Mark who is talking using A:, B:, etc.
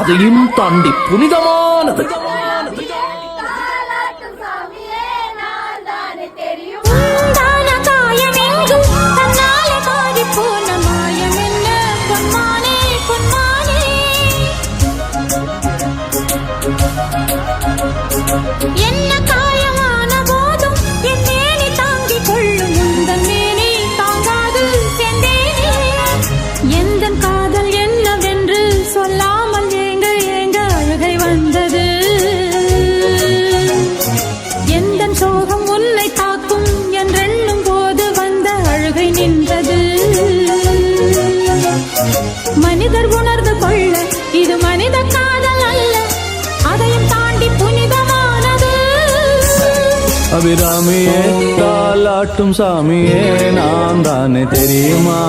A: அதையும் தாண்டி புனிதமானது.
B: என்ன காயமான போதும் என் மேனி தாங்கிக் கொள்ளும் உந்தன் மேனி தாங்காது செந்தேனே. எந்தன் காதல் என்னவென்று சொல்லாமல் ஏங்க ஏங்க அழுகை வந்தது. எந்தன் சோகம் உன்னை தாக்கும் என்றெண்ணும் போது வந்த அழுகை நின்றது. மனிதர் உணர்ந்து கொள்ள இது மனித காதல் அல்ல, அதையும் தாண்டி புனிதமானது.
C: அபிராமியே தாலாட்டும் சாமியே நான் தானே தெரியுமா?